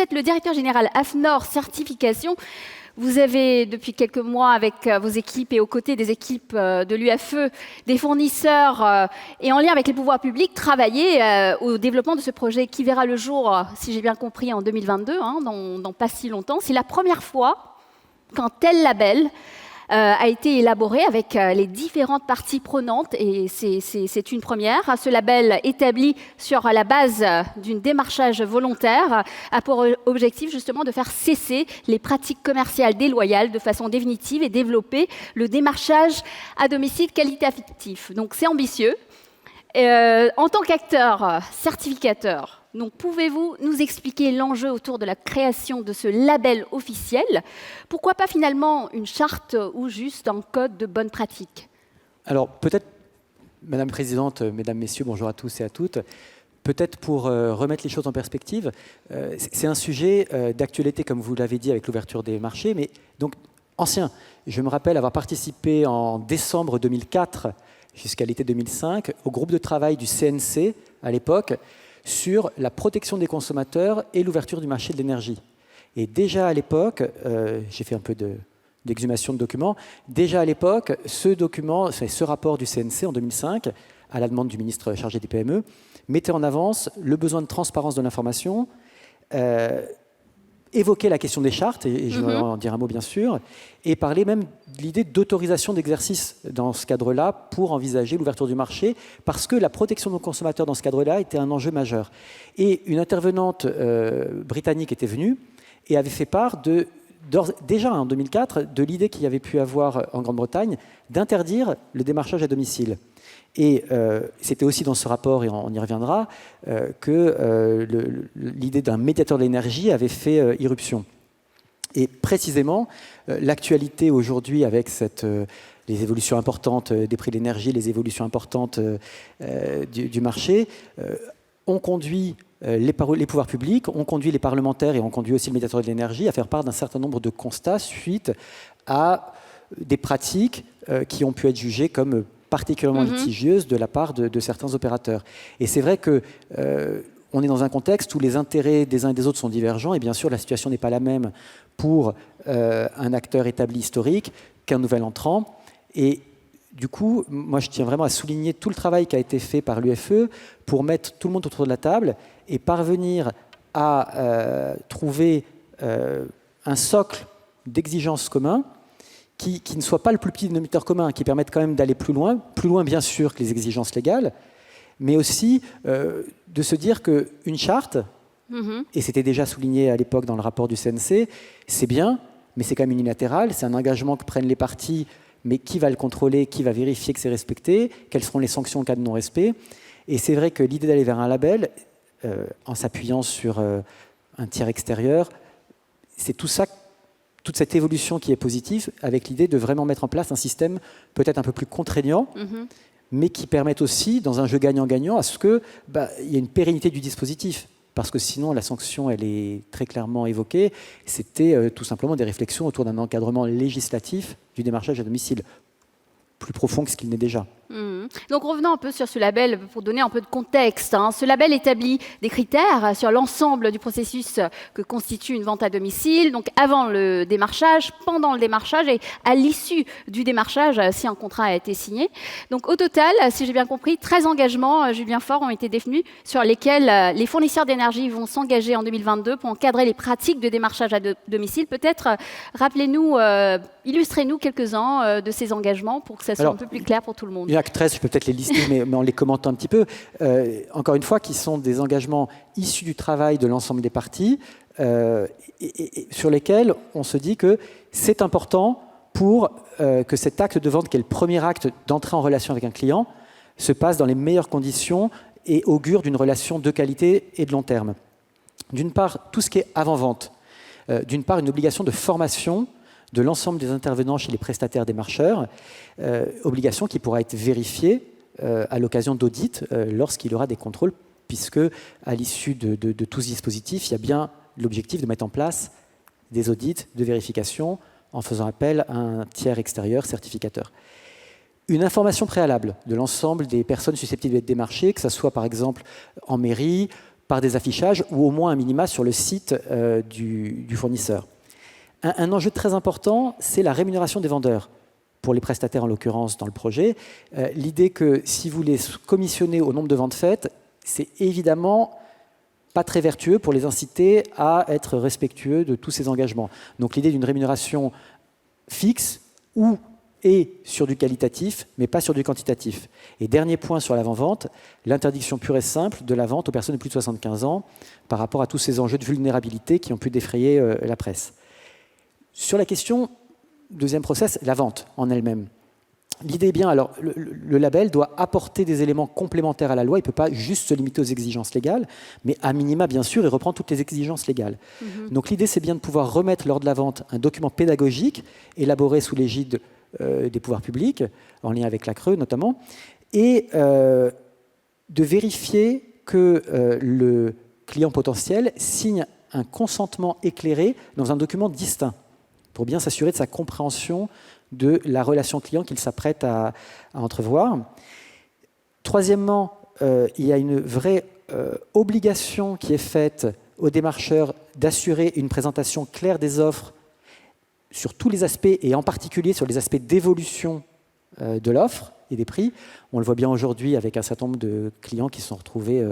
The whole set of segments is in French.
êtes le directeur général AFNOR Certification. Vous avez, depuis quelques mois, avec vos équipes et aux côtés des équipes de l'UFE, des fournisseurs et en lien avec les pouvoirs publics, travaillé au développement de ce projet qui verra le jour, si j'ai bien compris, en 2022, dans pas si longtemps. C'est la première fois qu'un tel label a été élaboré avec les différentes parties prenantes et c'est une première. Ce label établi sur la base d'un démarchage volontaire a pour objectif justement de faire cesser les pratiques commerciales déloyales de façon définitive et développer le démarchage à domicile qualitatif. Donc c'est ambitieux. En tant qu'acteur certificateur, donc, pouvez-vous nous expliquer l'enjeu autour de la création de ce label officiel? Pourquoi pas finalement une charte ou juste un code de bonne pratique? Alors peut-être, Madame la Présidente, Mesdames, Messieurs, bonjour à tous et à toutes. Peut-être pour remettre les choses en perspective, c'est un sujet d'actualité, comme vous l'avez dit, avec l'ouverture des marchés, mais donc ancien. Je me rappelle avoir participé en décembre 2004 jusqu'à l'été 2005 au groupe de travail du CNC à l'époque, sur la protection des consommateurs et l'ouverture du marché de l'énergie. Et déjà à l'époque, j'ai fait un peu d'exhumation de documents, déjà à l'époque, ce rapport du CNC en 2005, à la demande du ministre chargé des PME, mettait en avance le besoin de transparence de l'information, évoquer la question des chartes, et je vais en dire un mot bien sûr, et parler même de l'idée d'autorisation d'exercice dans ce cadre-là pour envisager l'ouverture du marché, parce que la protection de nos consommateurs dans ce cadre-là était un enjeu majeur. Et une intervenante britannique était venue et avait fait part déjà en 2004 de l'idée qu'il y avait pu avoir en Grande-Bretagne d'interdire le démarchage à domicile. Et c'était aussi dans ce rapport, et on y reviendra, que l'idée d'un médiateur de l'énergie avait fait irruption. Et précisément, l'actualité aujourd'hui avec les évolutions importantes des prix de l'énergie, les évolutions importantes du marché, ont conduit les pouvoirs publics, ont conduit les parlementaires et ont conduit aussi le médiateur de l'énergie à faire part d'un certain nombre de constats suite à des pratiques qui ont pu être jugées comme particulièrement litigieuses de la part de certains opérateurs. Et c'est vrai que on est dans un contexte où les intérêts des uns et des autres sont divergents, et bien sûr la situation n'est pas la même pour un acteur établi historique qu'un nouvel entrant. Et du coup, moi je tiens vraiment à souligner tout le travail qui a été fait par l'UFE pour mettre tout le monde autour de la table et parvenir à trouver un socle d'exigences communs qui ne soit pas le plus petit dénominateur commun, qui permette quand même d'aller plus loin bien sûr que les exigences légales, mais aussi de se dire qu'une charte, et c'était déjà souligné à l'époque dans le rapport du CNC, c'est bien, mais c'est quand même unilatéral, c'est un engagement que prennent les parties, mais qui va le contrôler, qui va vérifier que c'est respecté, quelles seront les sanctions en cas de non-respect. Et c'est vrai que l'idée d'aller vers un label, en s'appuyant sur un tiers extérieur, c'est tout ça, toute cette évolution qui est positive, avec l'idée de vraiment mettre en place un système peut-être un peu plus contraignant, mais qui permette aussi, dans un jeu gagnant-gagnant, à ce qu'il y ait une pérennité du dispositif. Parce que sinon, la sanction, elle est très clairement évoquée. C'était tout simplement des réflexions autour d'un encadrement législatif du démarchage à domicile, plus profond que ce qu'il n'est déjà. Donc revenons un peu sur ce label pour donner un peu de contexte. Ce label établit des critères sur l'ensemble du processus que constitue une vente à domicile, donc avant le démarchage, pendant le démarchage et à l'issue du démarchage si un contrat a été signé. Donc au total, si j'ai bien compris, 13 engagements, Julien Faure, ont été définis sur lesquels les fournisseurs d'énergie vont s'engager en 2022 pour encadrer les pratiques de démarchage à domicile. Peut-être rappelez-nous, illustrez-nous quelques-uns de ces engagements pour que ça soit un peu plus clair pour tout le monde. Il y en a que 13, je peux peut-être les lister, mais en les commentant un petit peu. Encore une fois, qui sont des engagements issus du travail de l'ensemble des parties, et sur lesquels on se dit que c'est important pour que cet acte de vente, qui est le premier acte d'entrée en relation avec un client, se passe dans les meilleures conditions et augure d'une relation de qualité et de long terme. D'une part, tout ce qui est avant-vente. D'une part, une obligation de formation de l'ensemble des intervenants chez les prestataires démarcheurs, obligation qui pourra être vérifiée à l'occasion d'audits lorsqu'il y aura des contrôles, puisque à l'issue de tout ce dispositif, il y a bien l'objectif de mettre en place des audits de vérification en faisant appel à un tiers extérieur certificateur. Une information préalable de l'ensemble des personnes susceptibles d'être démarchées, que ce soit par exemple en mairie, par des affichages ou au moins un minima sur le site du fournisseur. Un enjeu très important, c'est la rémunération des vendeurs. Pour les prestataires, en l'occurrence, dans le projet, l'idée que si vous les commissionnez au nombre de ventes faites, c'est évidemment pas très vertueux pour les inciter à être respectueux de tous ces engagements. Donc l'idée d'une rémunération fixe et sur du qualitatif, mais pas sur du quantitatif. Et dernier point sur l'avant-vente, l'interdiction pure et simple de la vente aux personnes de plus de 75 ans par rapport à tous ces enjeux de vulnérabilité qui ont pu défrayer la presse. Sur la question, deuxième process, la vente en elle-même. L'idée est bien, alors le label doit apporter des éléments complémentaires à la loi, il ne peut pas juste se limiter aux exigences légales, mais à minima, bien sûr, il reprend toutes les exigences légales. Donc l'idée, c'est bien de pouvoir remettre lors de la vente un document pédagogique, élaboré sous l'égide des pouvoirs publics, en lien avec la CRE notamment, et de vérifier que le client potentiel signe un consentement éclairé dans un document distinct, pour bien s'assurer de sa compréhension de la relation client qu'il s'apprête à entrevoir. Troisièmement, il y a une vraie obligation qui est faite aux démarcheurs d'assurer une présentation claire des offres sur tous les aspects, et en particulier sur les aspects d'évolution de l'offre et des prix. On le voit bien aujourd'hui avec un certain nombre de clients qui se sont retrouvés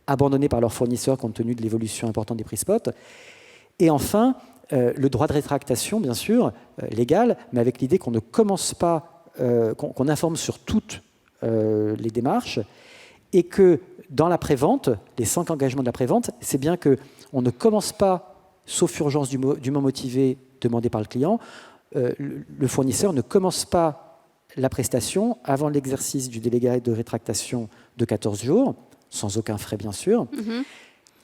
abandonnés par leurs fournisseurs compte tenu de l'évolution importante des prix spot. Et enfin, le droit de rétractation, bien sûr, légal, mais avec l'idée qu'on ne commence pas, qu'on informe sur toutes les démarches, et que dans la prévente, les 5 engagements de la prévente, c'est bien qu'on ne commence pas, sauf urgence dûment motivée demandée par le client, le fournisseur ne commence pas la prestation avant l'exercice du délai de rétractation de 14 jours, sans aucun frais, bien sûr.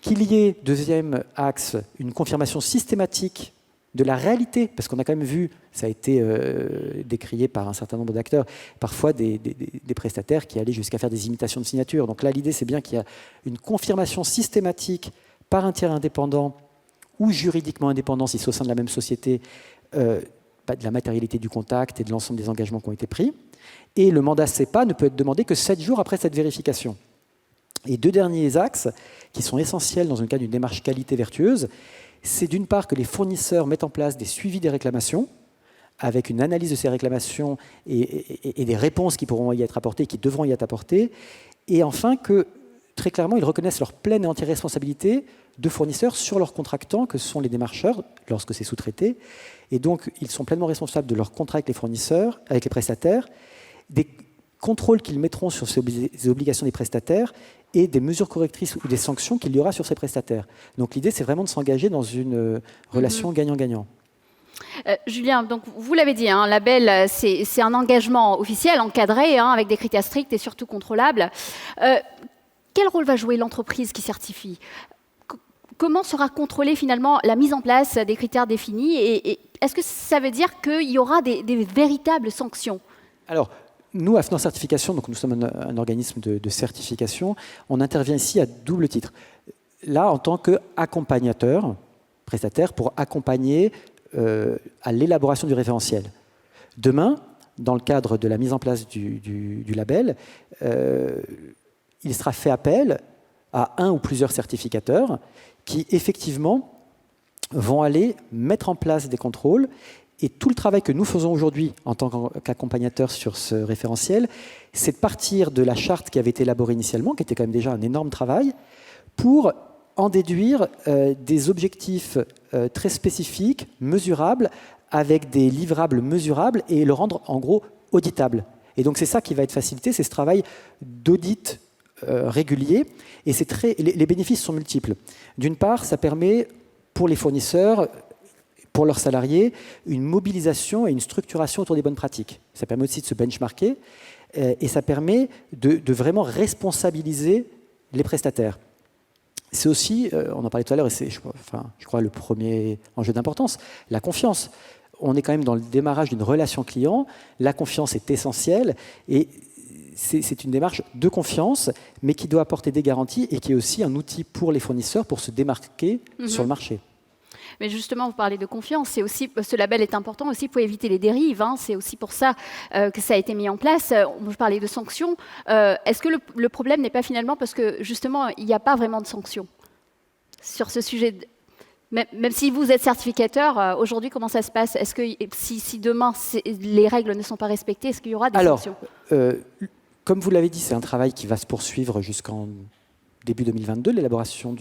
Qu'il y ait, deuxième axe, une confirmation systématique de la réalité, parce qu'on a quand même vu, ça a été décrié par un certain nombre d'acteurs, parfois des prestataires qui allaient jusqu'à faire des imitations de signatures. Donc là, l'idée, c'est bien qu'il y a une confirmation systématique par un tiers indépendant ou juridiquement indépendant, si c'est au sein de la même société, de la matérialité du contact et de l'ensemble des engagements qui ont été pris. Et le mandat CEPA ne peut être demandé que 7 jours après cette vérification. Et 2 derniers axes qui sont essentiels dans le cas d'une démarche qualité vertueuse, c'est d'une part que les fournisseurs mettent en place des suivis des réclamations, avec une analyse de ces réclamations et des réponses qui pourront y être apportées, qui devront y être apportées, et enfin que, très clairement, ils reconnaissent leur pleine et entière responsabilité de fournisseurs sur leurs contractants, que sont les démarcheurs, lorsque c'est sous-traité, et donc ils sont pleinement responsables de leur contrat avec les fournisseurs, avec les prestataires, des contrôles qu'ils mettront sur ces obligations des prestataires, et des mesures correctrices ou des sanctions qu'il y aura sur ces prestataires. Donc l'idée, c'est vraiment de s'engager dans une relation gagnant-gagnant. Julien, donc vous l'avez dit, un label, c'est un engagement officiel, encadré, avec des critères stricts et surtout contrôlables. Quel rôle va jouer l'entreprise qui certifie ? Comment sera contrôlée finalement la mise en place des critères définis, et est-ce que ça veut dire qu'il y aura des véritables sanctions ? Alors, nous, AFNOR Certification, donc nous sommes un organisme de certification, on intervient ici à double titre. Là, en tant qu'accompagnateur, prestataire, pour accompagner à l'élaboration du référentiel. Demain, dans le cadre de la mise en place du label, il sera fait appel à un ou plusieurs certificateurs qui, effectivement, vont aller mettre en place des contrôles. Et tout le travail que nous faisons aujourd'hui en tant qu'accompagnateurs sur ce référentiel, c'est de partir de la charte qui avait été élaborée initialement, qui était quand même déjà un énorme travail, pour en déduire des objectifs très spécifiques, mesurables, avec des livrables mesurables, et le rendre en gros auditable. Et donc c'est ça qui va être facilité, c'est ce travail d'audit régulier. Et les bénéfices sont multiples. D'une part, ça permet pour les fournisseurs, pour leurs salariés, une mobilisation et une structuration autour des bonnes pratiques. Ça permet aussi de se benchmarker et ça permet de vraiment responsabiliser les prestataires. C'est aussi, on en parlait tout à l'heure, et c'est, je crois, le premier enjeu d'importance, la confiance. On est quand même dans le démarrage d'une relation client, la confiance est essentielle et c'est une démarche de confiance, mais qui doit apporter des garanties et qui est aussi un outil pour les fournisseurs pour se démarquer sur le marché. Mais justement, vous parlez de confiance. C'est aussi, ce label est important aussi pour éviter les dérives. C'est aussi pour ça que ça a été mis en place. Vous parlez de sanctions. Est-ce que le problème n'est pas finalement parce que justement, il n'y a pas vraiment de sanctions ? sur ce sujet même si vous êtes certificateur, aujourd'hui, comment ça se passe? Est-ce que si demain les règles ne sont pas respectées, est-ce qu'il y aura des sanctions? Comme vous l'avez dit, c'est un travail qui va se poursuivre jusqu'en début 2022, l'élaboration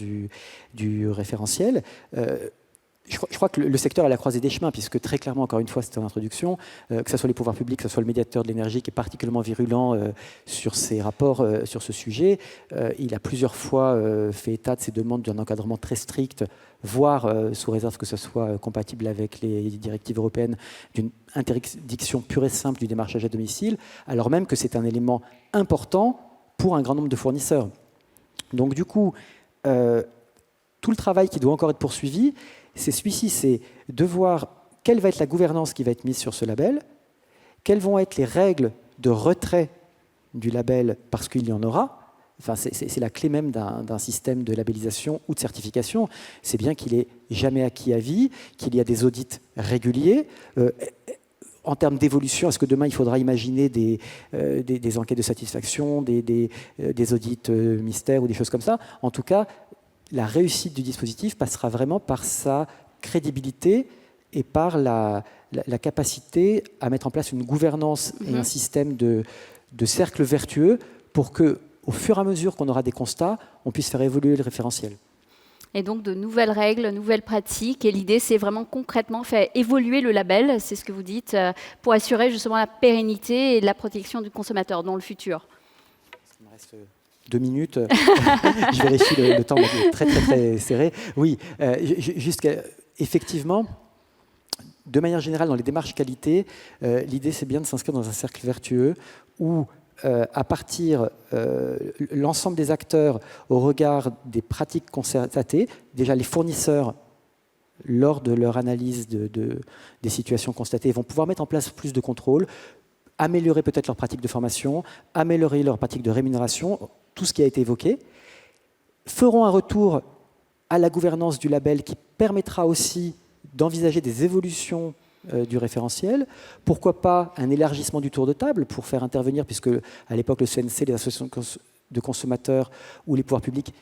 du référentiel. Je crois que le secteur est à la croisée des chemins, puisque très clairement, encore une fois, c'était en introduction, que ce soit les pouvoirs publics, que ce soit le médiateur de l'énergie qui est particulièrement virulent sur ses rapports sur ce sujet. Il a plusieurs fois fait état de ses demandes d'un encadrement très strict, voire sous réserve que ce soit compatible avec les directives européennes, d'une interdiction pure et simple du démarchage à domicile, alors même que c'est un élément important pour un grand nombre de fournisseurs. Donc du coup, tout le travail qui doit encore être poursuivi, c'est celui-ci, c'est de voir quelle va être la gouvernance qui va être mise sur ce label, quelles vont être les règles de retrait du label, parce qu'il y en aura. Enfin, c'est la clé même d'un système de labellisation ou de certification. C'est bien qu'il n'est jamais acquis à vie, qu'il y a des audits réguliers. En termes d'évolution, est-ce que demain il faudra imaginer des enquêtes de satisfaction, des audits mystères ou des choses comme ça? En tout cas, la réussite du dispositif passera vraiment par sa crédibilité et par la capacité à mettre en place une gouvernance et un système de cercle vertueux pour que, au fur et à mesure qu'on aura des constats, on puisse faire évoluer le référentiel. Et donc de nouvelles règles, nouvelles pratiques. Et l'idée, c'est vraiment concrètement faire évoluer le label, c'est ce que vous dites, pour assurer justement la pérennité et la protection du consommateur dans le futur. Il me reste 2 minutes. Je vérifie le temps est très, très, très serré. Oui, effectivement, de manière générale, dans les démarches qualité, l'idée, c'est bien de s'inscrire dans un cercle vertueux où à partir l'ensemble des acteurs au regard des pratiques constatées, déjà les fournisseurs, lors de leur analyse des situations constatées, vont pouvoir mettre en place plus de contrôles, améliorer peut-être leurs pratiques de formation, améliorer leurs pratiques de rémunération, tout ce qui a été évoqué, feront un retour à la gouvernance du label qui permettra aussi d'envisager des évolutions du référentiel. Pourquoi pas un élargissement du tour de table pour faire intervenir, puisque à l'époque le CNC, les associations de consommateurs ou les pouvoirs publics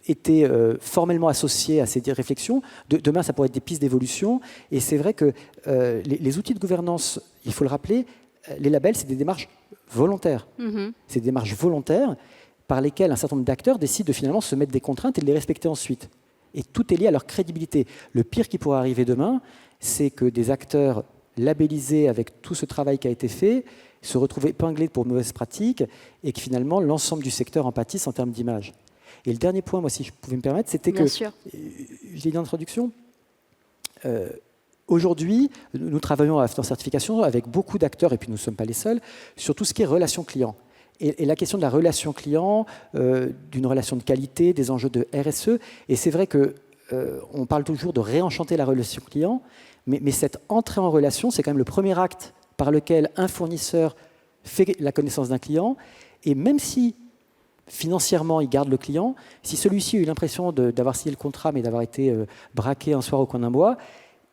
étaient formellement associés à ces réflexions. Demain, ça pourrait être des pistes d'évolution. Et c'est vrai que les outils de gouvernance, il faut le rappeler, les labels, c'est des démarches volontaires. C'est des démarches volontaires par lesquelles un certain nombre d'acteurs décident de finalement se mettre des contraintes et de les respecter ensuite. Et tout est lié à leur crédibilité. Le pire qui pourrait arriver demain, c'est que des acteurs labellisés avec tout ce travail qui a été fait se retrouvent épinglés pour mauvaises pratiques et que finalement l'ensemble du secteur en pâtisse en termes d'image. Et le dernier point, moi, si je pouvais me permettre, c'était que, je l'ai dit en introduction, aujourd'hui, nous travaillons à After Certification avec beaucoup d'acteurs, et puis nous ne sommes pas les seuls, sur tout ce qui est relation client. Et la question de la relation client, d'une relation de qualité, des enjeux de RSE, et c'est vrai qu'on parle toujours de réenchanter la relation client, mais cette entrée en relation, c'est quand même le premier acte par lequel un fournisseur fait la connaissance d'un client, et même si financièrement il garde le client, si celui-ci a eu l'impression d'avoir signé le contrat mais d'avoir été braqué un soir au coin d'un bois,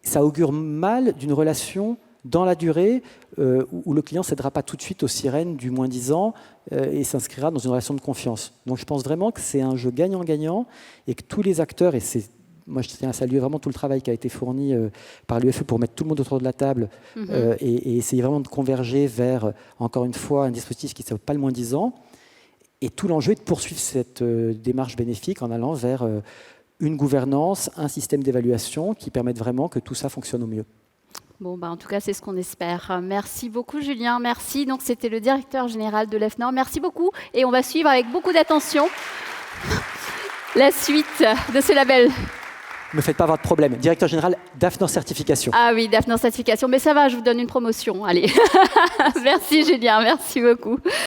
ça augure mal d'une relation dans la durée où le client ne cédera pas tout de suite aux sirènes du moins 10 ans et s'inscrira dans une relation de confiance. Donc je pense vraiment que c'est un jeu gagnant-gagnant et que tous les acteurs, et moi je tiens à saluer vraiment tout le travail qui a été fourni par l'UFE pour mettre tout le monde autour de la table et essayer vraiment de converger vers, encore une fois, un dispositif qui ne soit pas le moins 10 ans. Et tout l'enjeu est de poursuivre cette démarche bénéfique en allant vers une gouvernance, un système d'évaluation qui permette vraiment que tout ça fonctionne au mieux. Bon, en tout cas, c'est ce qu'on espère. Merci beaucoup, Julien. Merci. Donc, c'était le directeur général de l'EFNOR. Merci beaucoup. Et on va suivre avec beaucoup d'attention la suite de ce label. Ne me faites pas avoir de problème. Directeur général d'AFNOR Certification. Ah oui, d'AFNOR Certification. Mais ça va, je vous donne une promotion. Allez. Merci, Julien. Merci beaucoup.